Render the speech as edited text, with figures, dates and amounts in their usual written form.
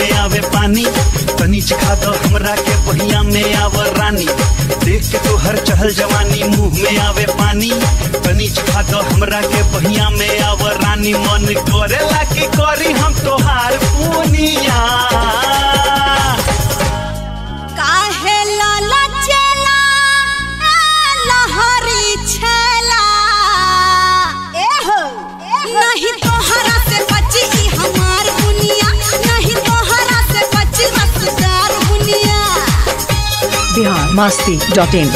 में आवे पानी, तनी चखा दो हमरा के पहिया में आवर रानी। देख के तो हर चहल जवानी मुंह में आवे पानी, तनी चखा दो हमरा के पहिया में आवर रानी। मन करेला की करी हम तोहार पुनिया, काहे लाला चला लहरी छला, नहीं तोहरा से बची ई हमार दुनिया, नहीं तोहरा से बची रसदार दुनिया। biharmasti.in